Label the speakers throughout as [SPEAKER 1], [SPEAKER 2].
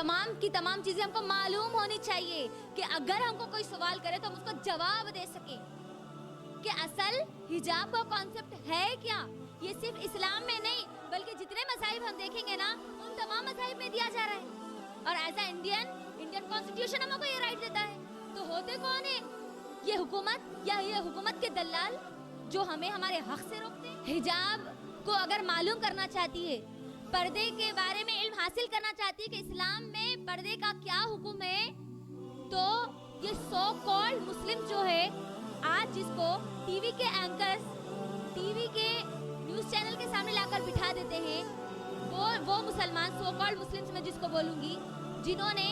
[SPEAKER 1] تمام کی تمام چیزیں ہم کو معلوم ہونی چاہیے کہ اگر ہم کو کوئی سوال کرے تو ہم اس کو جواب دے سکیں کہ اصل حجاب کا کانسیپٹ ہے کیا. یہ صرف اسلام میں نہیں بلکہ جتنے مذاہب ہم دیکھیں گے نا ان تمام مذاہب میں دیا جا رہا ہے. اور ایز اے انڈین کانسٹیٹیوشن ہم کو یہ رائٹ دیتا ہے. تو ہوتے کون ہیں یہ حکومت یا یہ حکومت کے دلال جو ہمیں ہمارے حق سے روکتے ہیں. حجاب کو اگر معلوم کرنا چاہتی ہے, پردے کے بارے میں علم حاصل کرنا چاہتی ہے کہ اسلام میں پردے کا کیا حکم ہے, تو یہ سو کالڈ مسلم جو ہے آج جس کو ٹی وی کے اینکرز ٹی وی کے نیوز چینل کے سامنے لا کر بٹھا دیتے ہیں, وہ مسلمان سو کالڈ مسلمز میں جس کو بولوں گی جنہوں نے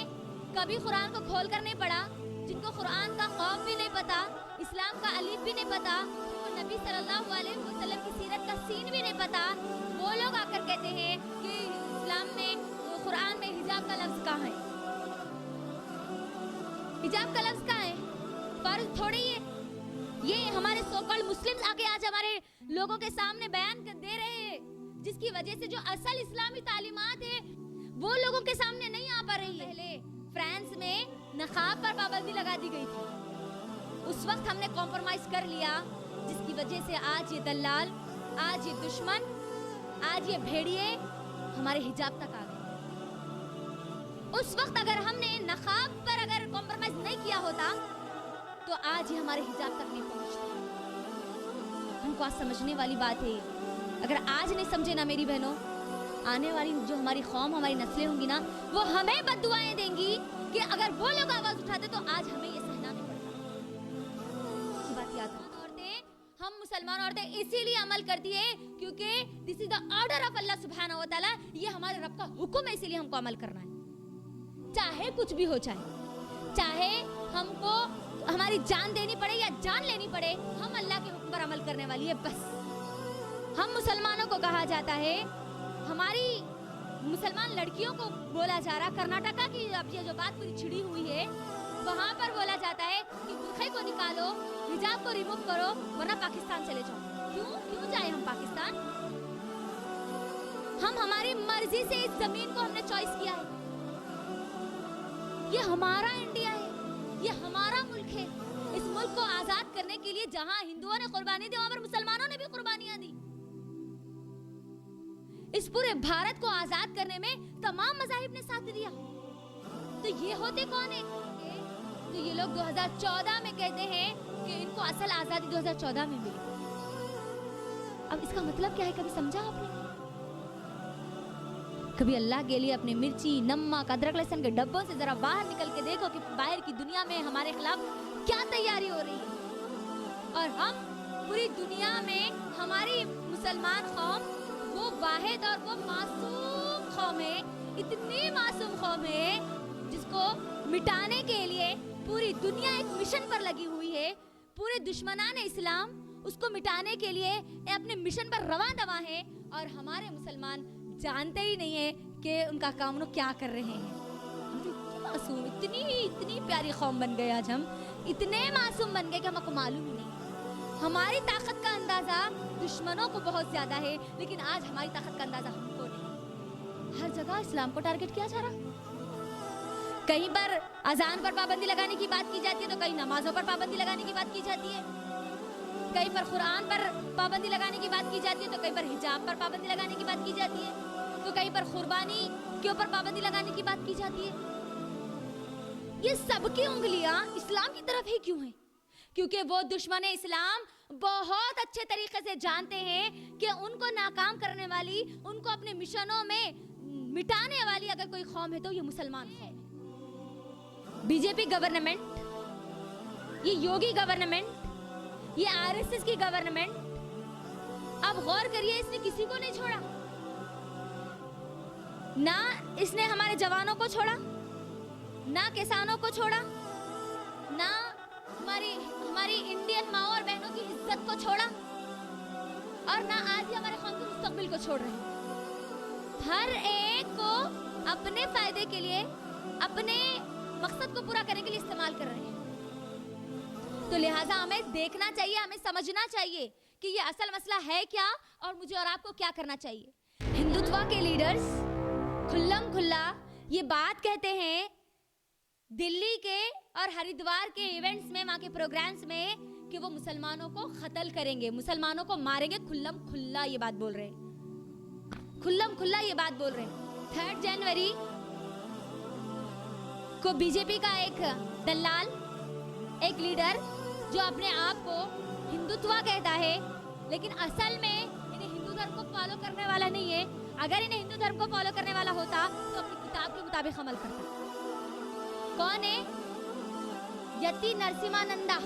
[SPEAKER 1] کبھی قرآن کو کھول کر نہیں پڑھا, جن کو قرآن کا خوف بھی نہیں پتا, اسلام کا الف بھی نہیں پتا, نبی صلی اللہ علیہ وسلم کی سیرت کا سین بھی نہیں پتا, وہ لوگ آ کر کہتے ہیں کہ اسلام میں قرآن میں حجاب کا لفظ کہاں ہے. حجاب کا لفظ کہاں ہے؟ فرض تھوڑی ہے. یہ ہمارے سو کالڈ مسلمز آ کے آج ہمارے لوگوں کے سامنے بیان دے رہے ہیں, جس کی وجہ سے جو اصل اسلامی تعلیمات ہے وہ لوگوں کے سامنے نہیں آ پا رہی ہے. پہلے فرانس میں نقاب پر پابندی لگا دی گئی تھی, اس وقت ہم نے کمپرومائز کر لیا, جس کی وجہ سے آج یہ دلال, آج یہ دشمن, آج یہ بھیڑیے ہمارے حجاب تک آ گئے. اس وقت اگر ہم نے نقاب پر اگر کمپرومائز نہیں کیا ہوتا تو آج یہ ہمارے حجاب تک نہیں پہنچتے. ہم کو آج سمجھنے والی بات ہے, اگر آج نہیں سمجھے نا میری بہنوں, آنے والی جو ہماری قوم ہماری نسلیں ہوں گی نا وہ ہمیں بد دعائیں دیں گی کہ اگر وہ لوگ آواز اٹھاتے تو آج ہمیں یہ سہنا نہیں پڑتا. یہ بات یاد رکھنا. عورتیں, ہم مسلمان عورتیں اسی لیے عمل کرتی ہے کیونکہ دس از دا آرڈر آف اللہ سبحانہ و تعالیٰ, یہ ہمارے رب کا حکم ہے, اسی لیے ہم کو عمل کرنا ہے چاہے کچھ بھی ہو جائے, چاہے ہم کو ہماری جان دینی پڑے یا جان لینی پڑے, ہم اللہ کے حکم پر عمل کرنے والی ہے بس. ہم مسلمانوں کو کہا جاتا ہے, ہماری مسلمان لڑکیوں کو بولا جا رہا, کرناٹکا کی اب یہ جو بات پوری چھڑی ہوئی ہے وہاں پر بولا جاتا ہے کہ برقعے کو نکالو, حجاب کو ریموو کرو ورنہ پاکستان چلے جاؤ. کیوں جائیں ہم پاکستان؟ ہم ہماری مرضی سے اس زمین کو ہم نے چوائس کیا ہے. یہ ہمارا انڈیا ہے, یہ ہمارا ملک ہے. اس ملک کو آزاد کرنے کے لیے جہاں ہندوؤں نے قربانی دی وہاں پر مسلمانوں نے بھی قربانیاں دی. اس پورے بھارت کو آزاد کرنے میں تمام مذاہب نے ساتھ دیا. تو یہ ہوتے کون ہیں؟ تو یہ لوگ 2014 میں کہتے ہیں کہ ان کو اصل آزادی 2014 میں ملی. اب اس کا مطلب کیا ہے, کبھی سمجھا آپ نے؟ کبھی اللہ کے لیے اپنے مرچی, نمک, ادرک, لہسن کے ڈبوں سے ذرا باہر نکل کے دیکھو کہ باہر کی دنیا میں ہمارے خلاف کیا تیاری ہو رہی ہے. اور ہم پوری دنیا میں ہماری مسلمان قوم وہ واحد اور وہ معصوم قوم ہے, اتنی معصوم قوم ہے جس کو مٹانے کے لیے پوری دنیا ایک مشن پر لگی ہوئی ہے. پورے دشمنان اسلام اس کو مٹانے کے لیے اپنے مشن پر رواں دواں ہیں, اور ہمارے مسلمان جانتے ہی نہیں ہیں کہ ان کا کام وہ کیا کر رہے ہیں. ہم تو اتنی معصوم, اتنی پیاری قوم بن گئے, آج ہم اتنے معصوم بن گئے کہ ہم کو معلوم ہی نہیں. ہماری طاقت کا اندازہ دشمنوں کو بہت زیادہ ہے, لیکن آج ہماری طاقت کا اندازہ ہم کو نہیں. ہر جگہ اسلام کو ٹارگٹ کیا جا رہا. کہیں پر اذان پر پابندی لگانے کی بات کی جاتی ہے تو کہیں نمازوں پر پابندی لگانے کی بات کی جاتی ہے, کہیں پر قرآن پر پابندی لگانے کی بات کی جاتی ہے تو کہیں پر حجاب پر پابندی لگانے کی بات کی جاتی ہے, تو کہیں پر قربانی کے اوپر پابندی لگانے کی بات کی جاتی ہے. یہ سب کی انگلیاں اسلام کی طرف ہی کیوں ہیں؟ کیونکہ وہ دشمن اسلام بہت اچھے طریقے سے جانتے ہیں کہ ان کو ناکام کرنے والی, ان کو اپنے مشنوں میں مٹانے والی اگر کوئی قوم ہے تو یہ مسلمان قوم ہے. بی جے پی گورنمنٹ, یہ یوگی گورنمنٹ, یہ RSS کی گورنمنٹ, اب غور کریے, اس نے کسی کو نہیں چھوڑا. نہ اس نے ہمارے جوانوں کو چھوڑا, نہ کسانوں کو چھوڑا, نہ ہماری انڈین ماں اور بہنوں کی عزت کو چھوڑا, اور نہ آج ہی ہمارے قوم کے مستقبل کو چھوڑ رہے ہیں. ہر ایک کو اپنے فائدے کے لیے, اپنے مقصد کو پورا کرنے کے لیے استعمال کر رہے ہیں. تو لہٰذا ہمیں دیکھنا چاہیے, ہمیں سمجھنا چاہیے کہ یہ اصل مسئلہ ہے کیا اور مجھے اور آپ کو کیا کرنا چاہیے. ہندوتوا کے لیڈرز کھلم کھلا یہ بات کہتے ہیں دلی کے اور ہریدوار کے ایونٹس میں، وہاں کے پروگرامز میں، کہ وہ مسلمانوں کو قتل کریں گے، مسلمانوں کو ماریں گے. کھلم کھلا یہ بات بول رہے ہیں، کھلم کھلا یہ بات بول رہے ہیں. 3 جنوری کو بی جے پی کا ایک دلال، ایک لیڈر جو اپنے آپ کو ہندوتوا کہتا ہے، لیکن اصل میں انہیں ہندو دھرم کو فالو کرنے والا نہیں ہے. اگر انہیں ہندو دھرم کو فالو کرنے والا ہوتا تو اپنی کتاب کے مطابق عمل کرتا. کون ہے؟ یتی نرسمہانندا.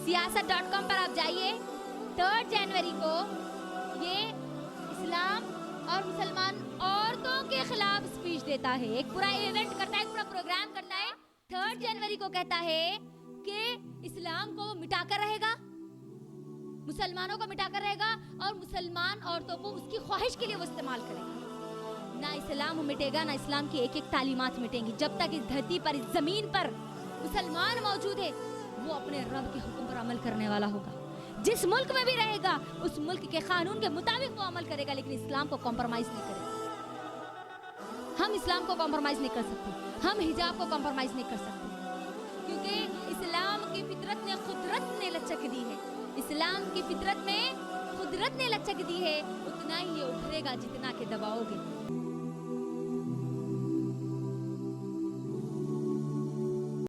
[SPEAKER 1] سیاست.com پر آپ جائیے. 3 جنوری کو یہ اسلام اور مسلمان عورتوں کے خلاف اسپیچ دیتا ہے، ایک پورا ایونٹ کرتا ہے، ایک پورا پروگرام کرتا ہے. 3 جنوری کو کہتا ہے کہ اسلام کو مٹا کر رہے گا، مسلمانوں کو مٹا کر رہے گا، اور مسلمان عورتوں کو اس کی خواہش کے لیے وہ استعمال کرے گا. نہ اسلام مٹے گا، نہ اسلام کی ایک ایک تعلیمات مٹیں گی. جب تک اس دھرتی پر، اس زمین پر مسلمان موجود ہے، وہ اپنے رب کے حکم پر عمل کرنے والا ہوگا. جس ملک میں بھی رہے گا اس ملک کے قانون کے مطابق وہ عمل کرے گا، لیکن اسلام کو کمپرومائز نہیں کرے گا. ہم اسلام کو کمپرومائز نہیں کر سکتے، ہم حجاب کو کمپرومائز نہیں کر سکتے، کیونکہ اسلام کی فطرت نے قدرت نے لچک دی ہے. اسلام کی فطرت میں قدرت نے لچک دی ہے. اتنا ہی یہ ابھرے گا جتنا کہ دباؤ گے.